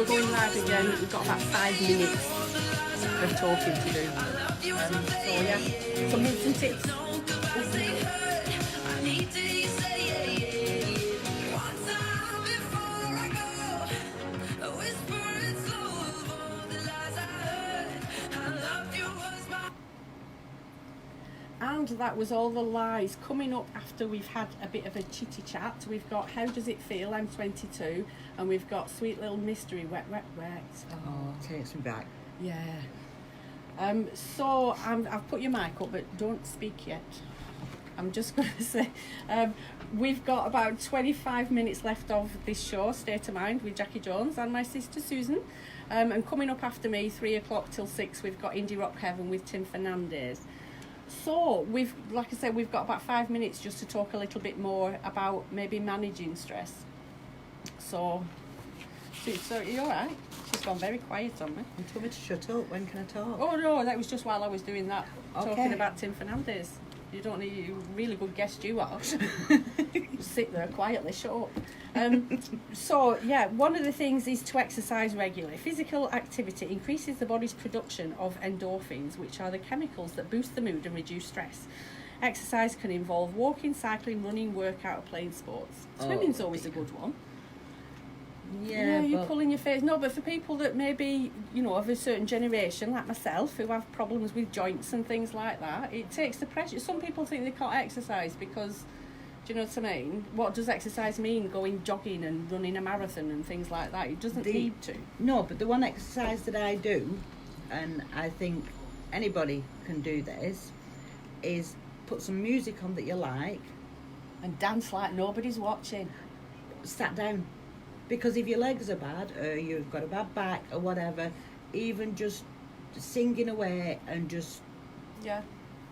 we're going live again. We've got about 5 minutes of talking to do. So yeah, some hints and tips. And that was all the lies. Coming up after we've had a bit of a chitty chat, we've got How Does It Feel? I'm 22, and we've got Sweet Little Mystery, Wet, Wet, Wet. Oh, takes me back. Yeah. So I've put your mic up, but don't speak yet. I'm just going to say, we've got about 25 minutes left of this show, State of Mind, with Jackie Jones and my sister Susan. And coming up after me, 3 o'clock till 6, we've got Indie Rock Heaven with Tim Fernandez. So like I said, we've got about 5 minutes just to talk a little bit more about maybe managing stress. So are you all right? She's gone very quiet on me. You told me to shut up. When can I talk? Oh no, that was just while I was doing that, Okay. talking about Tim Fernandez. You don't need, you really good guest you are. Just sit there quietly, shut up. So yeah, one of the things is to exercise regularly. Physical activity increases the body's production of endorphins, which are the chemicals that boost the mood and reduce stress. Exercise can involve walking, cycling, running, workout, or playing sports. Swimming's always a good one. Yeah, you're pulling your face. No, but for people that maybe, of a certain generation, like myself, who have problems with joints and things like that, it takes the pressure. Some people think they can't exercise because, do you know what I mean? What does exercise mean? Going jogging and running a marathon and things like that. It doesn't need to. No, but the one exercise that I do, and I think anybody can do this, is put some music on that you like. And dance like nobody's watching. Sat down. Because if your legs are bad, or you've got a bad back, or whatever, even just singing away and just, yeah,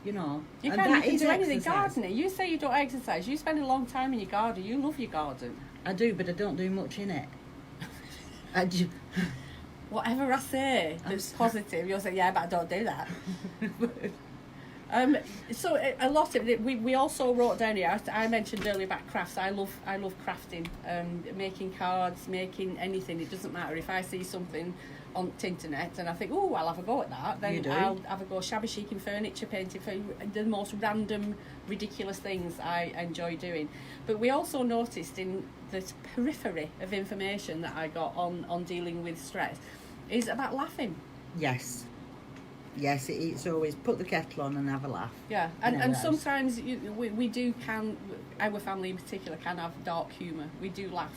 you can do anything. exercise. Gardening. You say you don't exercise. You spend a long time in your garden. You love your garden. I do, but I don't do much in it. Whatever I say that's positive, you'll say, yeah, but I don't do that. So a lot of it, we also wrote down here. I mentioned earlier about crafts. I love crafting, making cards, making anything. It doesn't matter if I see something on the internet and I think, oh, I'll have a go at that. Then I'll have a go shabby chic furniture, painting, for the most random, ridiculous things I enjoy doing. But we also noticed in the periphery of information that I got on dealing with stress is about laughing. Yes, it's always put the kettle on and have a laugh. Yeah, and sometimes our family in particular can have dark humour. We do laugh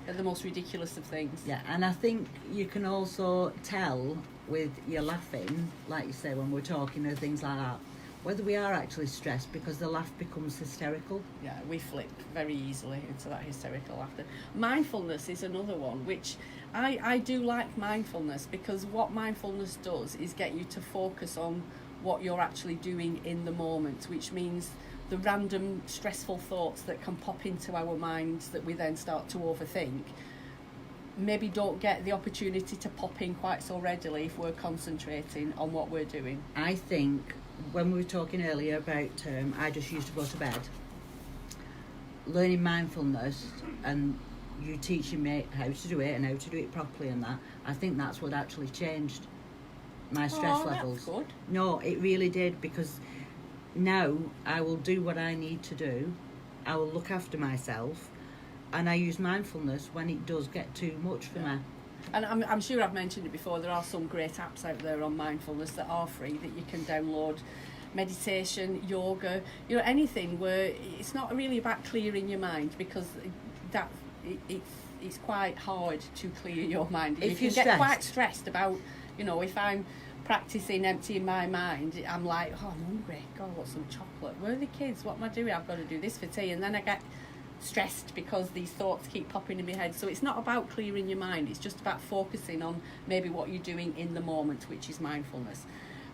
at the most ridiculous of things. Yeah, and I think you can also tell with your laughing, like you say, when we're talking or things like that, whether we are actually stressed, because the laugh becomes hysterical. Yeah, we flip very easily into that hysterical laughter. Mindfulness is another one, which I do like mindfulness, because what mindfulness does is get you to focus on what you're actually doing in the moment, which means the random stressful thoughts that can pop into our minds that we then start to overthink maybe don't get the opportunity to pop in quite so readily if we're concentrating on what we're doing. I think when we were talking earlier about I just used to go to bed, learning mindfulness and you teaching me how to do it and how to do it properly and that, I think that's what actually changed my stress levels. That's good. No, it really did, because now I will do what I need to do. I will look after myself, and I use mindfulness when it does get too much for me. And I'm sure I've mentioned it before, there are some great apps out there on mindfulness that are free that you can download. Meditation, yoga, anything where it's not really about clearing your mind, because it's quite hard to clear your mind. If you you're get quite stressed about, if I'm practicing emptying my mind, I'm like, oh, I'm hungry, God, I want some chocolate. Where are the kids? What am I doing? I've got to do this for tea. And then I get stressed because these thoughts keep popping in my head. So it's not about clearing your mind, it's just about focusing on maybe what you're doing in the moment, which is mindfulness.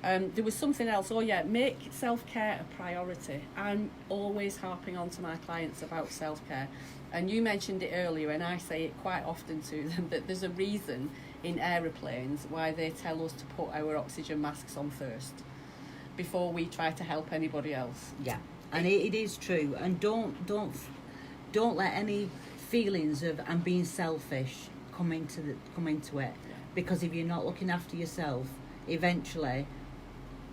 There was something else. Make self-care a priority. I'm always harping on to my clients about self-care, and you mentioned it earlier, and I say it quite often to them, that there's a reason in aeroplanes why they tell us to put our oxygen masks on first before we try to help anybody else. Yeah, and it is true. And don't let any feelings of I'm being selfish come into it, because if you're not looking after yourself, eventually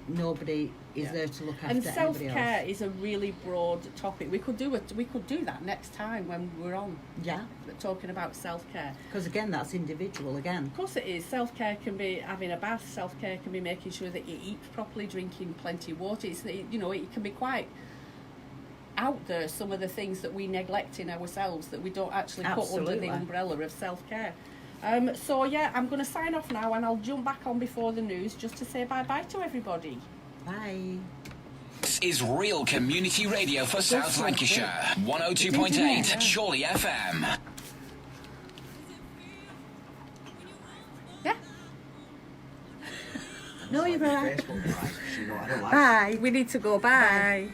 nobody is there to look after and anybody self-care else. is a really broad topic. We could do that next time when we're on talking about self-care, because again, that's individual again. Of course it is. Self-care can be having a bath. Self-care can be making sure that you eat properly, drinking plenty of water. It can be quite out there, some of the things that we neglect in ourselves that we don't actually put under the umbrella of self-care. So I'm going to sign off now, and I'll jump back on before the news just to say bye-bye to everybody. Bye. This is real community radio for South Lancashire. 102.8 Chorley FM. Yeah. No, you're right. Facebook, right? You know, I don't like Bye. We need to go. Bye.